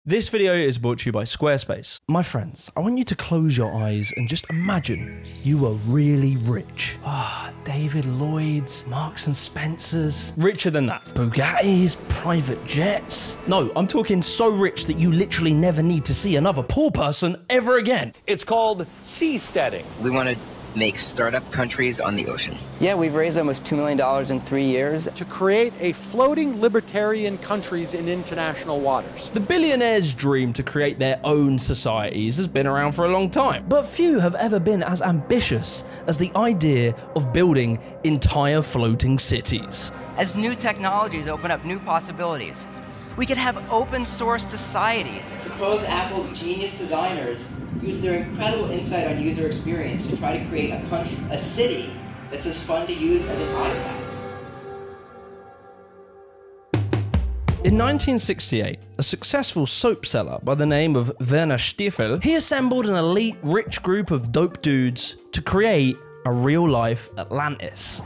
This video is brought to you by Squarespace. My friends, I want you to close your eyes and just imagine you were really rich. David Lloyd's, Marks and Spencer's. Richer than that. Bugattis, private jets. No, I'm talking so rich that you literally never need to see another poor person ever again. It's called seasteading. We want to make startup countries on the ocean. Yeah, we've raised almost $2 million in 3 years. To create a floating libertarian countries in international waters. The billionaires' dream to create their own societies has been around for a long time, but few have ever been as ambitious as the idea of building entire floating cities. As new technologies open up new possibilities, we could have open source societies. Suppose Apple's genius designers use their incredible insight on user experience to try to create a city that's as fun to use as an iPad. In 1968, a successful soap seller by the name of Werner Stiefel, he assembled an elite rich group of dope dudes to create a real-life Atlantis.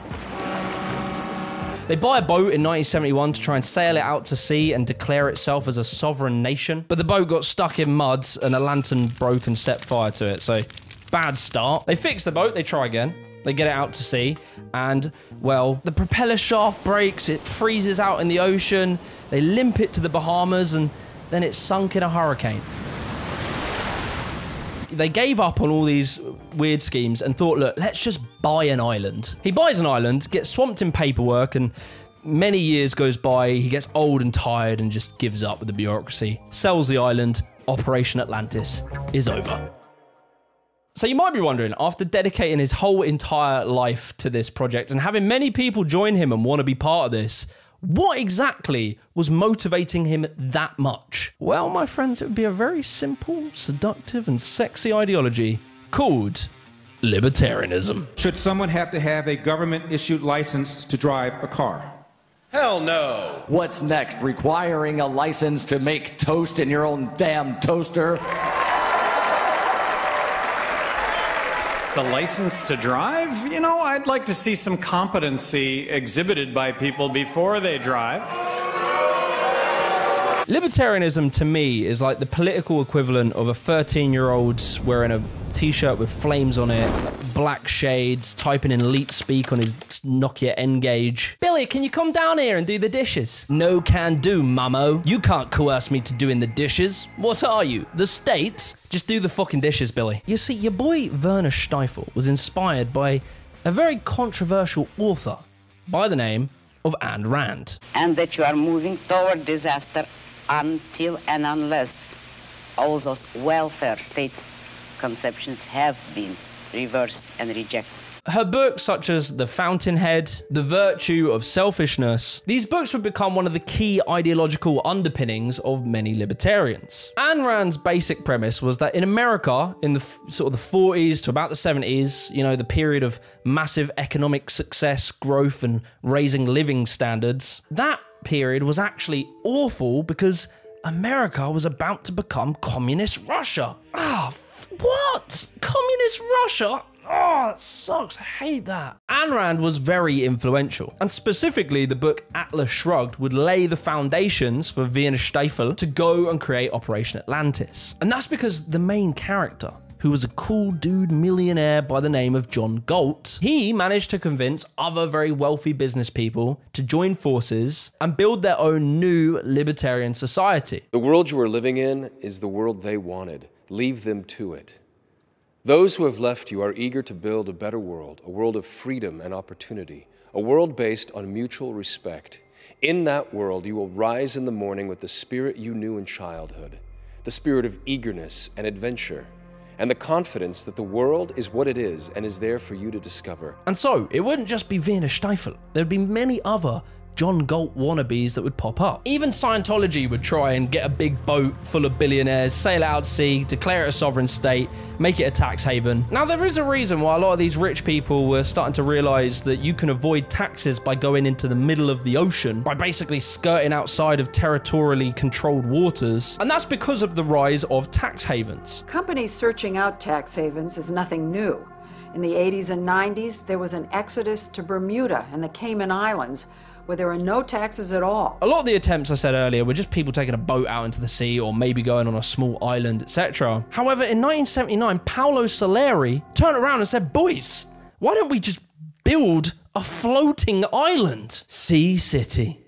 They buy a boat in 1971 to try and sail it out to sea and declare itself as a sovereign nation, but the boat got stuck in mud and a lantern broke and set fire to it, so bad start. They fix the boat, they try again, they get it out to sea, and, well, the propeller shaft breaks, it freezes out in the ocean, they limp it to the Bahamas, and then it's sunk in a hurricane. They gave up on all these weird schemes and thought, look, let's just buy an island. He buys an island, gets swamped in paperwork, and many years goes by, he gets old and tired and just gives up with the bureaucracy, sells the island, Operation Atlantis is over. So you might be wondering, after dedicating his whole entire life to this project and having many people join him and want to be part of this, what exactly was motivating him that much? Well, my friends, it would be a very simple, seductive, and sexy ideology called libertarianism. Should someone have to have a government-issued license to drive a car? Hell no. What's next? Requiring a license to make toast in your own damn toaster? The license to drive? You know, I'd like to see some competency exhibited by people before they drive. Libertarianism, to me, is like the political equivalent of a 13-year-old wearing a t-shirt with flames on it, black shades, typing in leet speak on his Nokia N-Gage. Billy, can you come down here and do the dishes? No can do, mummo. You can't coerce me to doing the dishes. What are you, the state? Just do the fucking dishes, Billy. You see, your boy Werner Stiefel was inspired by a very controversial author by the name of Ayn Rand. And that you are moving toward disaster until and unless all those welfare state conceptions have been reversed and rejected. Her books such as The Fountainhead, The Virtue of Selfishness, these books would become one of the key ideological underpinnings of many libertarians. Ayn Rand's basic premise was that in America, in the sort of the 40s to about the 70s, you know, the period of massive economic success, growth, and raising living standards, that period was actually awful because America was about to become communist Russia. What? Communist Russia? Oh, that sucks. I hate that. Ayn Rand was very influential, and specifically the book Atlas Shrugged would lay the foundations for Werner Stiefel to go and create Operation Atlantis. And that's because the main character, who was a cool dude millionaire by the name of John Galt, he managed to convince other very wealthy business people to join forces and build their own new libertarian society. The world you are living in is the world they wanted. Leave them to it. Those who have left you are eager to build a better world, a world of freedom and opportunity, a world based on mutual respect. In that world, you will rise in the morning with the spirit you knew in childhood, the spirit of eagerness and adventure, and the confidence that the world is what it is and is there for you to discover. And so, it wouldn't just be Werner Stiefel. There'd be many other John Galt wannabes that would pop up. Even Scientology would try and get a big boat full of billionaires, sail out to sea, declare it a sovereign state, make it a tax haven. Now, there is a reason why a lot of these rich people were starting to realize that you can avoid taxes by going into the middle of the ocean, by basically skirting outside of territorially controlled waters, and that's because of the rise of tax havens. Companies searching out tax havens is nothing new. In the 80s and 90s, there was an exodus to Bermuda and the Cayman Islands, where there are no taxes at all. A lot of the attempts I said earlier were just people taking a boat out into the sea or maybe going on a small island, etc. However, in 1979, Paolo Soleri turned around and said, boys, why don't we just build a floating island? Sea City.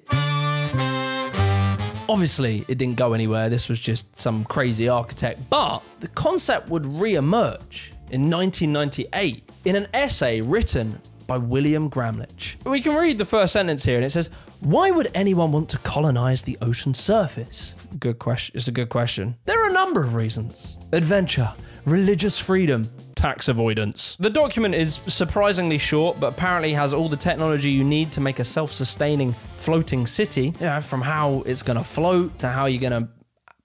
Obviously, it didn't go anywhere. This was just some crazy architect, but the concept would re-emerge in 1998 in an essay written by William Gramlich. We can read the first sentence here, and it says, why would anyone want to colonize the ocean surface? Good question. It's a good question. There are a number of reasons. Adventure, religious freedom, tax avoidance. The document is surprisingly short, but apparently has all the technology you need to make a self-sustaining floating city. Yeah, from how it's gonna float to how you're gonna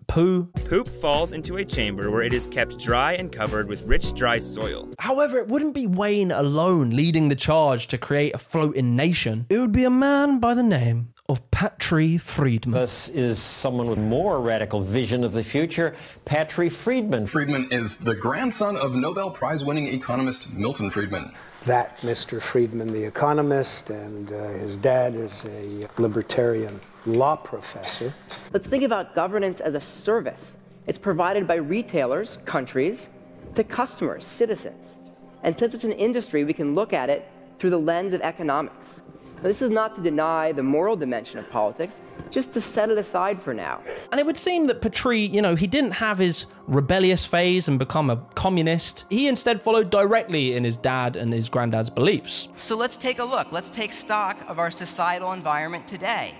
poo. Poop falls into a chamber where it is kept dry and covered with rich, dry soil. However, it wouldn't be Wayne alone leading the charge to create a floating nation. It would be a man by the name of Patrick Friedman. This is someone with more radical vision of the future, Patrick Friedman. Friedman is the grandson of Nobel Prize-winning economist Milton Friedman. That Mr. Friedman, the economist, and his dad is a libertarian law professor. Let's think about governance as a service. It's provided by retailers, countries, to customers, citizens. And since it's an industry, we can look at it through the lens of economics. Now, this is not to deny the moral dimension of politics, just to set it aside for now. And it would seem that Patrick, he didn't have his rebellious phase and become a communist. He instead followed directly in his dad and his granddad's beliefs. So let's take a look. Let's take stock of our societal environment today.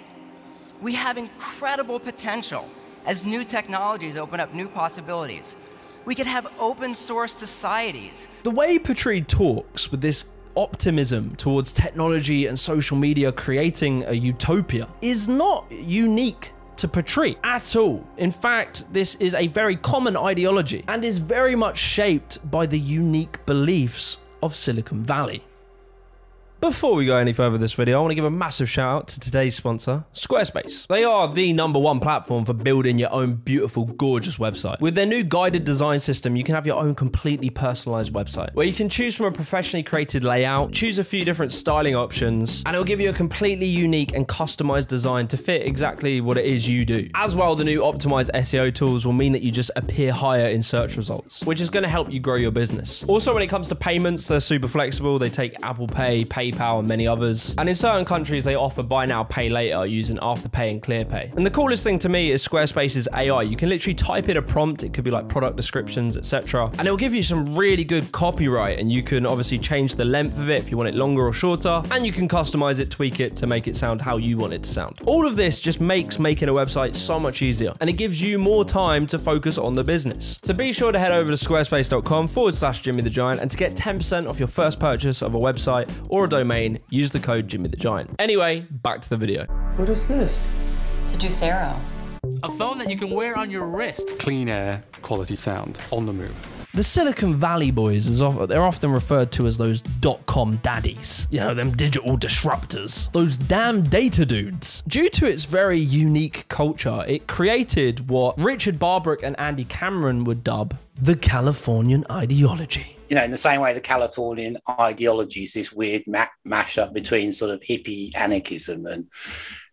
We have incredible potential as new technologies open up new possibilities. We could have open source societies. The way Patrick talks with this optimism towards technology and social media creating a utopia is not unique to Patrick at all. In fact, this is a very common ideology and is very much shaped by the unique beliefs of Silicon Valley. Before we go any further with this video, I want to give a massive shout out to today's sponsor, Squarespace. They are the #1 platform for building your own beautiful, gorgeous website. With their new guided design system, you can have your own completely personalized website, where you can choose from a professionally created layout, choose a few different styling options, and it'll give you a completely unique and customized design to fit exactly what it is you do. As well, the new optimized SEO tools will mean that you just appear higher in search results, which is going to help you grow your business. Also, when it comes to payments, they're super flexible. They take Apple Pay, PayPal, and many others. And in certain countries, they offer buy now, pay later using Afterpay and ClearPay. And the coolest thing to me is Squarespace's AI. You can literally type in a prompt. It could be like product descriptions, etc. And it'll give you some really good copyright. And you can obviously change the length of it if you want it longer or shorter. And you can customize it, tweak it to make it sound how you want it to sound. All of this just makes making a website so much easier. And it gives you more time to focus on the business. So be sure to head over to squarespace.com/Jimmy the Giant and to get 10% off your first purchase of a website or a domain, use the code Jimmy the Giant. Anyway, back to the video. What is this? It's a Juicero. A phone that you can wear on your wrist. Clean air, quality sound, on the move. The Silicon Valley boys, they're often referred to as those .com daddies. You know, them digital disruptors. Those damn data dudes. Due to its very unique culture, it created what Richard Barbrook and Andy Cameron would dub the Californian ideology. You know, in the same way the Californian ideology is this weird mash-up between sort of hippie anarchism and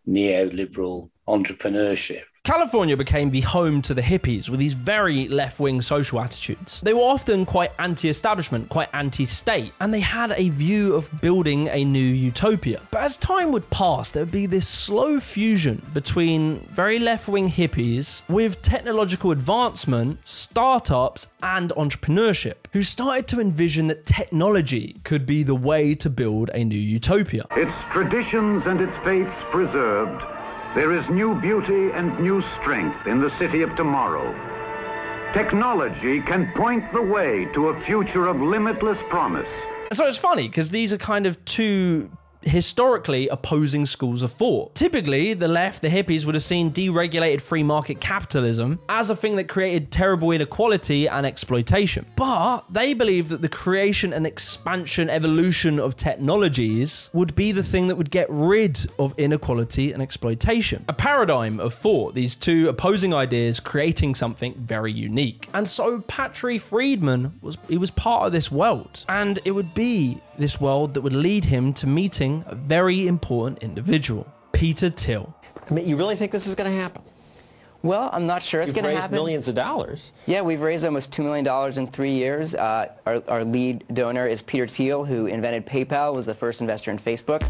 neoliberal entrepreneurship. California became the home to the hippies with these very left-wing social attitudes. They were often quite anti-establishment, quite anti-state, and they had a view of building a new utopia. But as time would pass, there would be this slow fusion between very left-wing hippies with technological advancement, startups, and entrepreneurship, who started to envision that technology could be the way to build a new utopia. Its traditions and its faiths preserved, there is new beauty and new strength in the city of tomorrow. Technology can point the way to a future of limitless promise. So it's funny because these are kind of two historically opposing schools of thought. Typically, the left, the hippies, would have seen deregulated free market capitalism as a thing that created terrible inequality and exploitation. But they believe that the creation and expansion, evolution of technologies would be the thing that would get rid of inequality and exploitation. A paradigm of thought, these two opposing ideas creating something very unique. And so Patrick Friedman was part of this world. And it would be This world that would lead him to meeting a very important individual, Peter Thiel. I mean, you really think this is going to happen? Well, I'm not sure it's going to happen. You've raised millions of dollars. Yeah, we've raised almost $2 million in 3 years. Our lead donor is Peter Thiel, who invented PayPal, was the first investor in Facebook.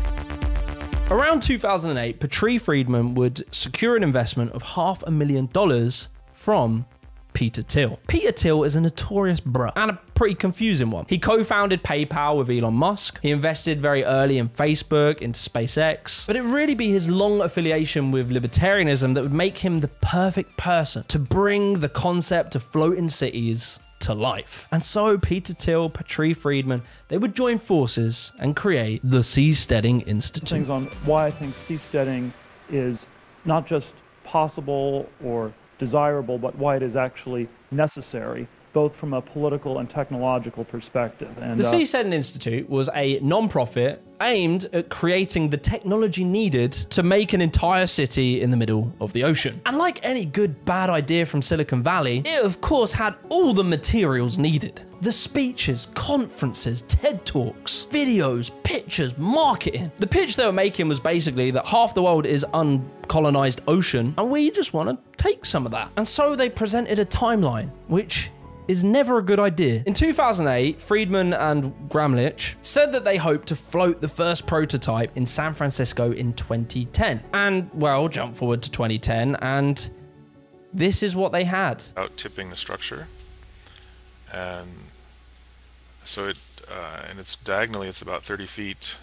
Around 2008, Patrice Friedman would secure an investment of $500,000 from Peter Thiel. Peter Thiel is a notorious bruh and a pretty confusing one. He co-founded PayPal with Elon Musk. He invested very early in Facebook, into SpaceX, but it'd really be his long affiliation with libertarianism that would make him the perfect person to bring the concept of floating cities to life. And so Peter Thiel, Patrice Friedman, they would join forces and create the Seasteading Institute. Things on why I think seasteading is not just possible or desirable, but why it is actually necessary, both from a political and technological perspective. And the Seasteading Institute was a non-profit aimed at creating the technology needed to make an entire city in the middle of the ocean. And like any good bad idea from Silicon Valley, it of course had all the materials needed. The speeches, conferences, TED Talks, videos, pictures, marketing. The pitch they were making was basically that half the world is uncolonized ocean and we just want to take some of that. And so they presented a timeline, which is never a good idea. In 2008, Friedman and Gramlich said that they hoped to float the first prototype in San Francisco in 2010. And, well, jump forward to 2010, and this is what they had. Out tipping the structure. And so it's diagonally, it's about 30 feet.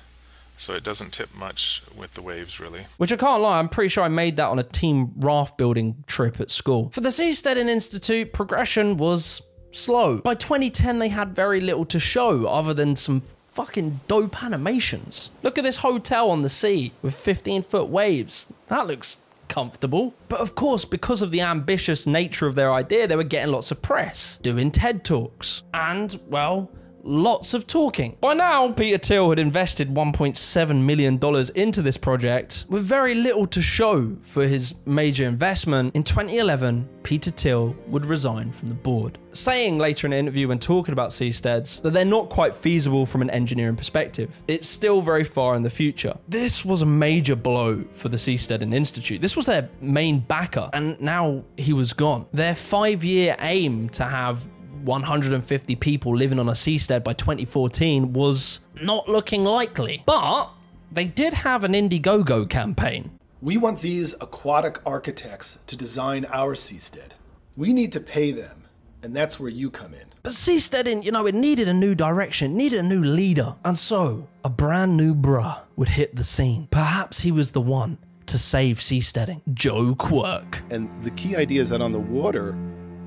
So it doesn't tip much with the waves, really. Which I can't lie, I'm pretty sure I made that on a team raft building trip at school. For the Seasteading Institute, progression was slow. By 2010, they had very little to show other than some fucking dope animations. Look at this hotel on the sea with 15-foot waves. That looks comfortable. But of course, because of the ambitious nature of their idea, they were getting lots of press, doing TED Talks, and, well, lots of talking. By now, Peter Thiel had invested $1.7 million into this project with very little to show for his major investment. In 2011, Peter Thiel would resign from the board, saying later in an interview when talking about seasteads that they're not quite feasible from an engineering perspective. It's still very far in the future. This was a major blow for the Seasteading Institute. This was their main backer, and now he was gone. Their 5-year aim to have 150 people living on a seastead by 2014 was not looking likely. But they did have an Indiegogo campaign. We want these aquatic architects to design our seastead. We need to pay them, and that's where you come in. But seasteading, you know, it needed a new direction, it needed a new leader. And so, a brand new bruh would hit the scene. Perhaps he was the one to save seasteading. Joe Quirk. And the key idea is that on the water,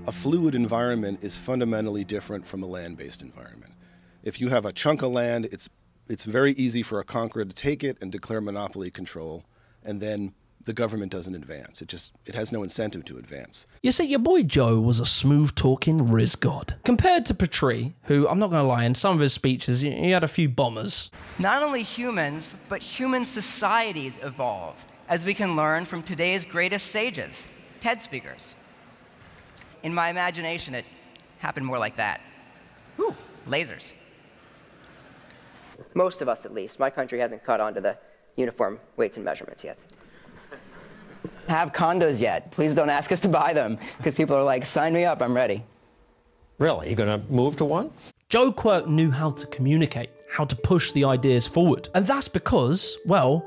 a fluid environment is fundamentally different from a land-based environment. If you have a chunk of land, it's very easy for a conqueror to take it and declare monopoly control, and then the government doesn't advance. It has no incentive to advance. You see, your boy Joe was a smooth-talking Riz god. Compared to Patrice, who, I'm not going to lie, in some of his speeches, he had a few bombers. Not only humans, but human societies evolve, as we can learn from today's greatest sages, TED speakers. In my imagination, it happened more like that. Ooh, lasers. Most of us, at least. My country hasn't caught on to the uniform weights and measurements yet. Have condos yet. Please don't ask us to buy them, because people are like, sign me up, I'm ready. Really? You're going to move to one? Joe Quirk knew how to communicate, how to push the ideas forward. And that's because, well,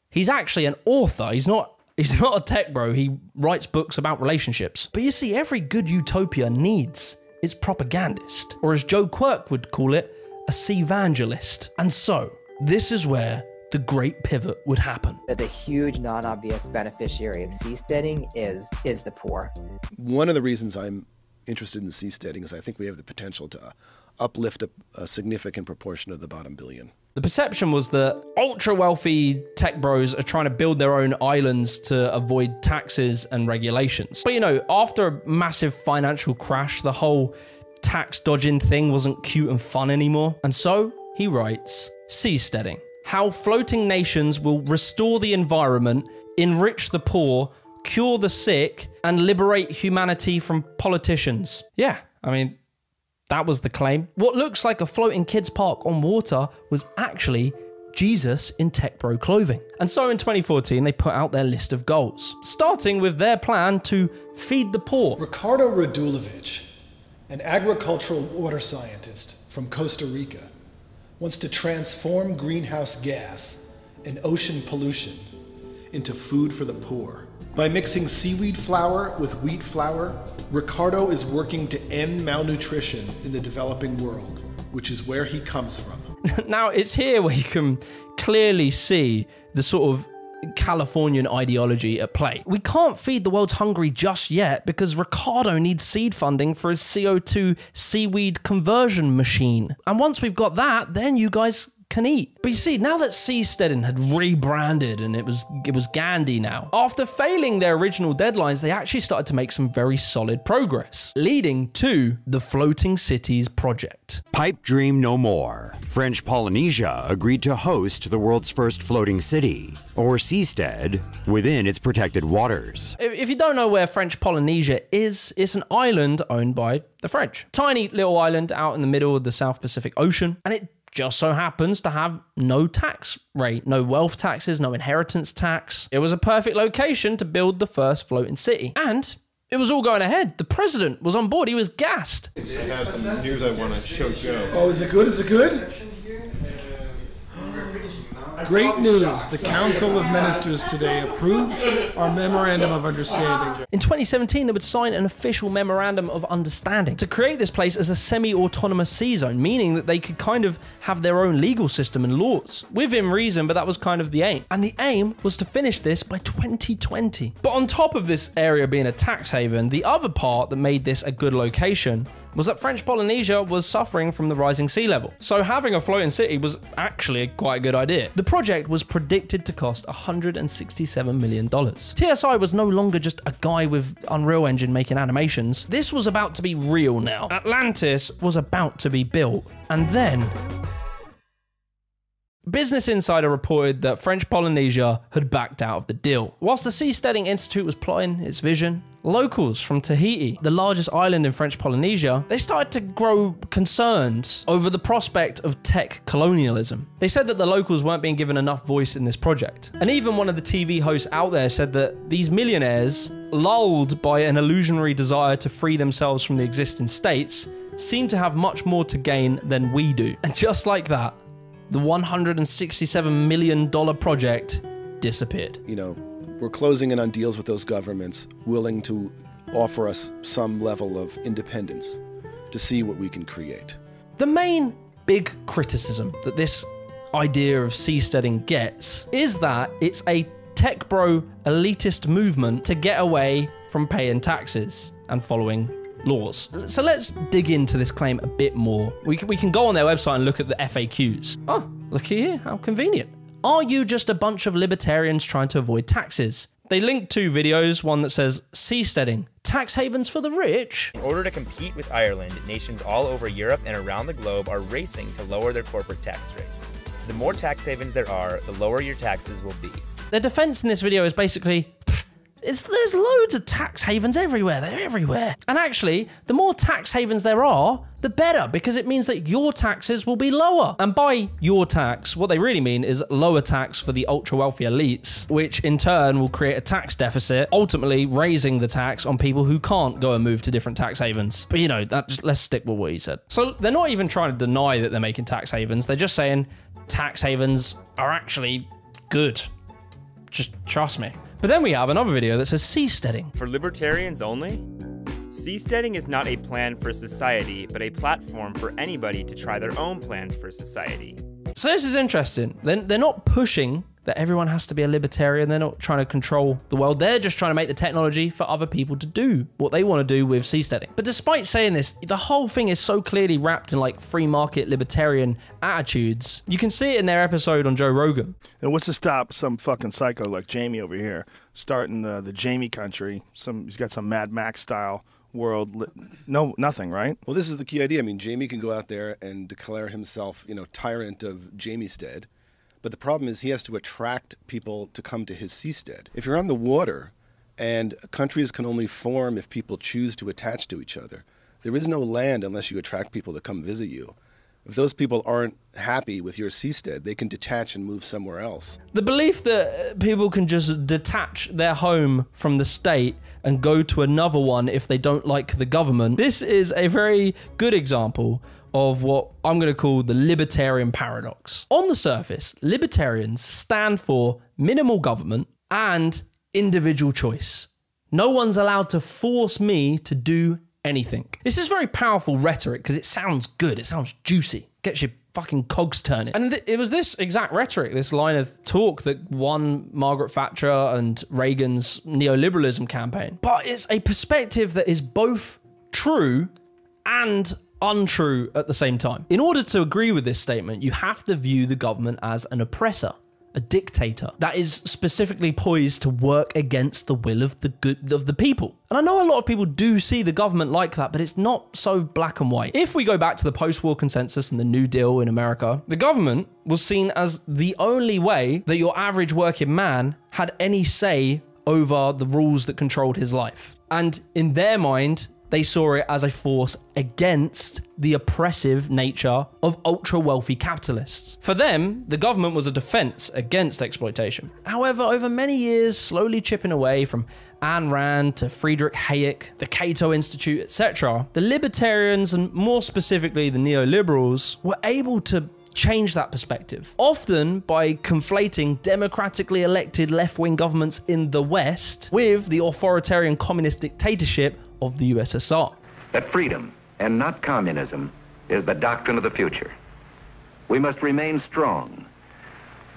he's actually an author. He's not a tech bro, he writes books about relationships. But you see, every good utopia needs its propagandist, or as Joe Quirk would call it, a seavangelist. And so, this is where the great pivot would happen. The huge non-obvious beneficiary of seasteading is the poor. One of the reasons I'm interested in seasteading is I think we have the potential to uplift a significant proportion of the bottom billion. The perception was that ultra-wealthy tech bros are trying to build their own islands to avoid taxes and regulations. But you know, after a massive financial crash, the whole tax dodging thing wasn't cute and fun anymore. And so, he writes, Seasteading, how floating nations will restore the environment, enrich the poor, cure the sick, and liberate humanity from politicians. Yeah, I mean, That was the claim. What looks like a floating kids park on water was actually Jesus in tech bro clothing. And so in 2014, they put out their list of goals, starting with their plan to feed the poor. Ricardo Radulovic, an agricultural water scientist from Costa Rica, wants to transform greenhouse gas and ocean pollution into food for the poor. By mixing seaweed flour with wheat flour, Ricardo is working to end malnutrition in the developing world, which is where he comes from. Now, it's here where you can clearly see the sort of Californian ideology at play. We can't feed the world's hungry just yet because Ricardo needs seed funding for his CO2 seaweed conversion machine. And once we've got that, then you guys can eat. But you see, now that Seasteading had rebranded and it was Gandhi now, after failing their original deadlines, they actually started to make some very solid progress, leading to the Floating Cities project. Pipe dream no more. French Polynesia agreed to host the world's first floating city, or seastead, within its protected waters. If you don't know where French Polynesia is, it's an island owned by the French. Tiny little island out in the middle of the South Pacific Ocean, and it just so happens to have no tax rate, no wealth taxes, no inheritance tax. It was a perfect location to build the first floating city. And it was all going ahead. The president was on board. He was gassed. I have some news I want to show Joe. Oh, is it good? Is it good? Great news. The Council of Ministers today approved our Memorandum of Understanding. In 2017, they would sign an official Memorandum of Understanding to create this place as a semi-autonomous sea zone, meaning that they could kind of have their own legal system and laws. Within reason, but that was kind of the aim. And the aim was to finish this by 2020. But on top of this area being a tax haven, the other part that made this a good location was that French Polynesia was suffering from the rising sea level. So having a floating city was actually quite a good idea. The project was predicted to cost $167 million. TSI was no longer just a guy with Unreal Engine making animations. This was about to be real now. Atlantis was about to be built. And then Business Insider reported that French Polynesia had backed out of the deal. Whilst the Seasteading Institute was plotting its vision, locals from Tahiti, the largest island in French Polynesia, they started to grow concerned over the prospect of tech colonialism. They said that the locals weren't being given enough voice in this project. And even one of the TV hosts out there said that these millionaires, lulled by an illusionary desire to free themselves from the existing states, seem to have much more to gain than we do. And just like that, the $167 million project disappeared. You know, we're closing in on deals with those governments willing to offer us some level of independence to see what we can create. The main big criticism that this idea of seasteading gets is that it's a tech bro elitist movement to get away from paying taxes and following laws. So let's dig into this claim a bit more. We can go on their website and look at the FAQs. Oh, looky here, how convenient. Are you just a bunch of libertarians trying to avoid taxes? They link two videos, one that says seasteading, tax havens for the rich. In order to compete with Ireland, nations all over Europe and around the globe are racing to lower their corporate tax rates. The more tax havens there are, the lower your taxes will be. Their defense in this video is basically, there's loads of tax havens everywhere. They're everywhere. And actually, the more tax havens there are, the better, because it means that your taxes will be lower. And by your tax, what they really mean is lower tax for the ultra wealthy elites, which in turn will create a tax deficit, ultimately raising the tax on people who can't go and move to different tax havens. But you know, let's stick with what he said. So they're not even trying to deny that they're making tax havens. They're just saying tax havens are actually good. Just trust me. But then we have another video that says seasteading. For libertarians only? Seasteading is not a plan for society, but a platform for anybody to try their own plans for society. So this is interesting. They're not pushing that everyone has to be a libertarian. They're not trying to control the world. They're just trying to make the technology for other people to do what they want to do with seasteading. But despite saying this, the whole thing is so clearly wrapped in like free market libertarian attitudes. You can see it in their episode on Joe Rogan. And what's to stop some fucking psycho like Jamie over here starting the Jamie country? He's got some Mad Max style world. No, nothing, right? Well, this is the key idea. I mean, Jamie can go out there and declare himself, you know, tyrant of Jamiestead. But the problem is he has to attract people to come to his seastead. If you're on the water and countries can only form if people choose to attach to each other, There is no land unless you attract people to come visit you. If those people aren't happy with your seastead, they can detach and move somewhere else. The belief that people can just detach their home from the state and go to another one if they don't like the government, this is a very good example of what I'm going to call the libertarian paradox. On the surface, libertarians stand for minimal government and individual choice. No one's allowed to force me to do anything. This is very powerful rhetoric because it sounds good, it sounds juicy, gets your fucking cogs turning. And it was this exact rhetoric, this line of talk that won Margaret Thatcher and Reagan's neoliberalism campaign. But it's a perspective that is both true and untrue at the same time. In order to agree with this statement, you have to view the government as an oppressor, a dictator that is specifically poised to work against the will of the good of the people. And I know a lot of people do see the government like that, but it's not so black and white. If we go back to the post-war consensus and the New Deal in America, the government was seen as the only way that your average working man had any say over the rules that controlled his life. And in their mind, they saw it as a force against the oppressive nature of ultra-wealthy capitalists. For them, the government was a defense against exploitation. However, over many years, slowly chipping away from Ayn Rand to Friedrich Hayek, the Cato Institute, etc., the libertarians, and more specifically the neoliberals, were able to change that perspective, often by conflating democratically elected left-wing governments in the West with the authoritarian communist dictatorship of the USSR. That freedom, and not communism, is the doctrine of the future. We must remain strong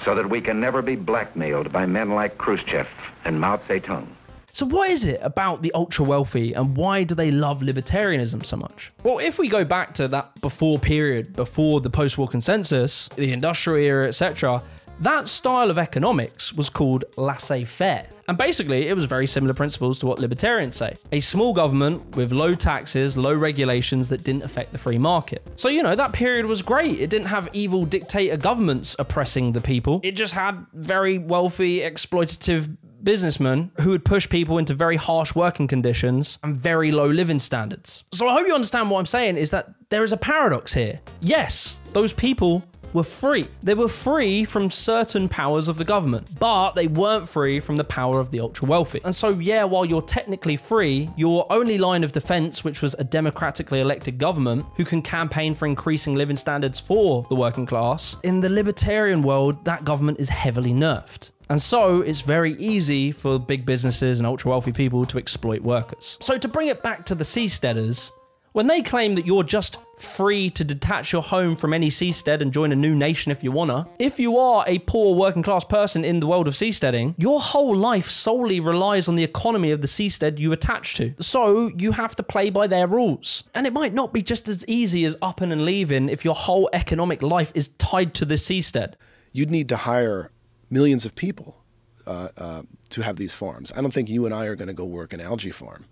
so that we can never be blackmailed by men like Khrushchev and Mao Zedong. So what is it about the ultra-wealthy and why do they love libertarianism so much? Well, if we go back to that before period, before the post-war consensus, the industrial era, etc., that style of economics was called laissez-faire. And basically, it was very similar principles to what libertarians say. A small government with low taxes, low regulations that didn't affect the free market. So, you know, that period was great. It didn't have evil dictator governments oppressing the people. It just had very wealthy, exploitative businessmen who would push people into very harsh working conditions and very low living standards. So I hope you understand what I'm saying is that there is a paradox here. Yes, those people were free. They were free from certain powers of the government, but they weren't free from the power of the ultra-wealthy. And so, yeah, while you're technically free, your only line of defense, which was a democratically elected government who can campaign for increasing living standards for the working class, in the libertarian world, that government is heavily nerfed. And so it's very easy for big businesses and ultra-wealthy people to exploit workers. So to bring it back to the seasteaders, when they claim that you're just free to detach your home from any seastead and join a new nation if you wanna, if you are a poor working class person in the world of seasteading, your whole life solely relies on the economy of the seastead you attach to. So you have to play by their rules. And it might not be just as easy as upping and leaving if your whole economic life is tied to the seastead. You'd need to hire millions of people to have these farms. I don't think you and I are going to go work an algae farm,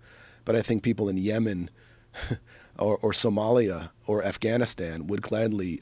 but I think people in Yemen or Somalia or Afghanistan would gladly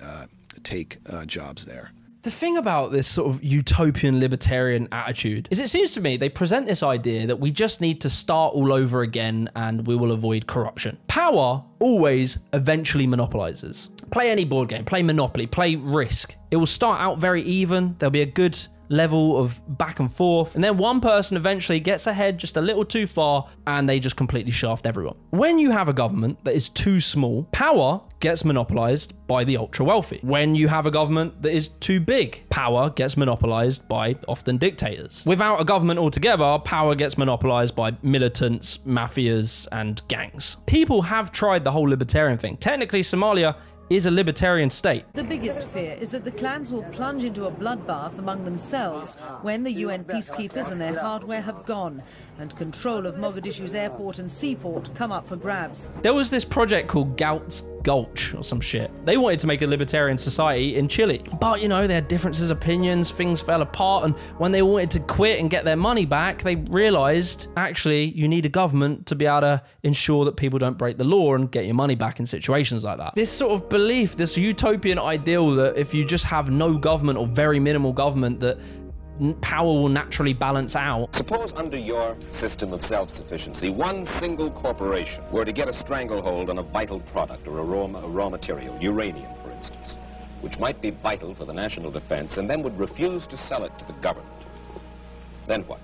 take jobs there. The thing about this sort of utopian libertarian attitude is it seems to me they present this idea that we just need to start all over again and we will avoid corruption. Power always eventually monopolizes. Play any board game, play Monopoly, play Risk. It will start out very even, there'll be a good level of back and forth, and then one person eventually gets ahead just a little too far and they just completely shaft everyone. When you have a government that is too small, power gets monopolized by the ultra wealthy. When you have a government that is too big, power gets monopolized by often dictators. Without a government altogether, power gets monopolized by militants, mafias, and gangs. People have tried the whole libertarian thing. Technically, Somalia is a libertarian state. The biggest fear is that the clans will plunge into a bloodbath among themselves when the UN peacekeepers and their hardware have gone and control of Mogadishu's airport and seaport come up for grabs. There was this project called Galt's Gulch or some shit. They wanted to make a libertarian society in Chile, but you know, they had differences of opinions, things fell apart, and when they wanted to quit and get their money back, they realized actually you need a government to be able to ensure that people don't break the law and get your money back in situations like that. This sort of belief, this utopian ideal that if you just have no government or very minimal government, that power will naturally balance out. Suppose under your system of self-sufficiency, one single corporation were to get a stranglehold on a vital product or a raw material, uranium, for instance, which might be vital for the national defense, and then would refuse to sell it to the government. Then what?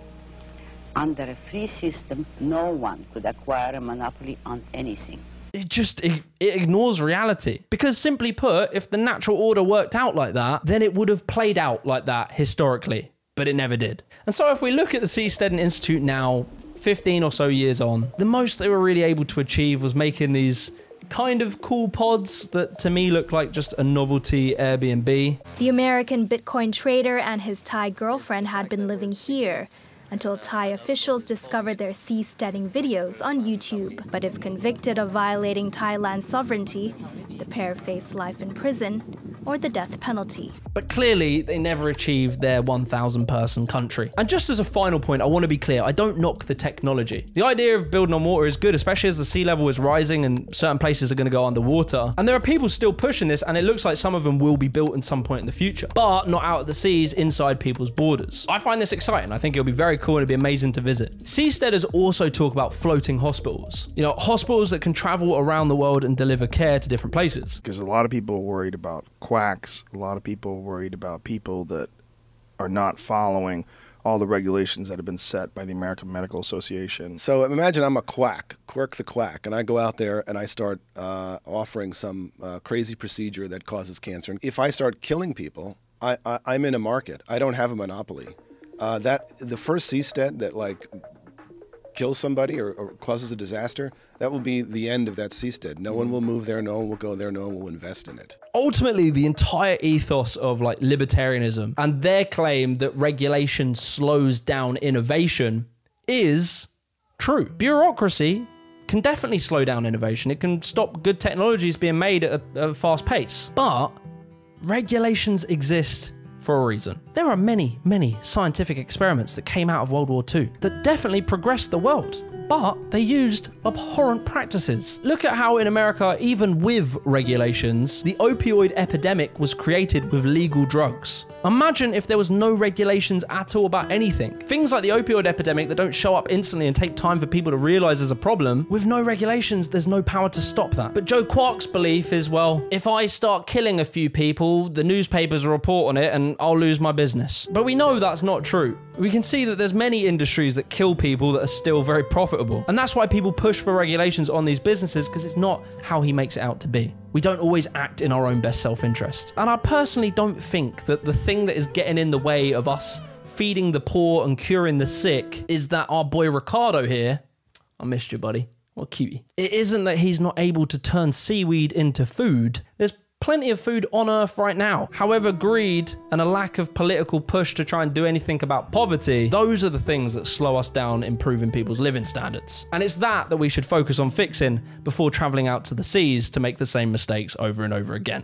Under a free system, no one could acquire a monopoly on anything. It ignores reality. Because simply put, if the natural order worked out like that, then it would have played out like that historically, but it never did. And so if we look at the Seasteading Institute now, 15 or so years on, the most they were really able to achieve was making these kind of cool pods that to me look like just a novelty Airbnb. The American Bitcoin trader and his Thai girlfriend had been living here until Thai officials discovered their seasteading videos on YouTube. But if convicted of violating Thailand's sovereignty, the pair face life in prison or the death penalty. But clearly, they never achieved their 1,000 person country. And just as a final point, I want to be clear, I don't knock the technology. The idea of building on water is good, especially as the sea level is rising and certain places are going to go underwater. And there are people still pushing this, and it looks like some of them will be built at some point in the future, but not out at the seas, inside people's borders. I find this exciting. I think it'll be very cool and it'll be amazing to visit. Seasteaders also talk about floating hospitals. You know, hospitals that can travel around the world and deliver care to different places. Because a lot of people are worried about quacks. A lot of people are worried about people that are not following all the regulations that have been set by the American Medical Association. So imagine I'm a quack, Quirk the Quack, and I go out there and I start offering some crazy procedure that causes cancer. And if I start killing people, I'm in a market. I don't have a monopoly. The first seastead that like kills somebody or causes a disaster, that will be the end of that seastead. No one will move there, no one will go there, no one will invest in it. Ultimately, the entire ethos of like libertarianism and their claim that regulation slows down innovation is true. Bureaucracy can definitely slow down innovation. It can stop good technologies being made at a fast pace. But regulations exist for a reason. There are many, many scientific experiments that came out of World War II that definitely progressed the world, but they used abhorrent practices. Look at how in America, even with regulations, the opioid epidemic was created with legal drugs. Imagine if there was no regulations at all about anything. Things like the opioid epidemic that don't show up instantly and take time for people to realize there's a problem. With no regulations, there's no power to stop that. But Joe Quark's belief is, well, if I start killing a few people, the newspapers will report on it and I'll lose my business. But we know that's not true. We can see that there's many industries that kill people that are still very profitable. And that's why people push for regulations on these businesses, because it's not how he makes it out to be. We don't always act in our own best self-interest. And I personally don't think that the thing that is getting in the way of us feeding the poor and curing the sick is that our boy Ricardo here, I missed you, buddy. What a cutie. It isn't that he's not able to turn seaweed into food. There's plenty of food on Earth right now. However, greed and a lack of political push to try and do anything about poverty, those are the things that slow us down improving people's living standards. And it's that we should focus on fixing before traveling out to the seas to make the same mistakes over and over again.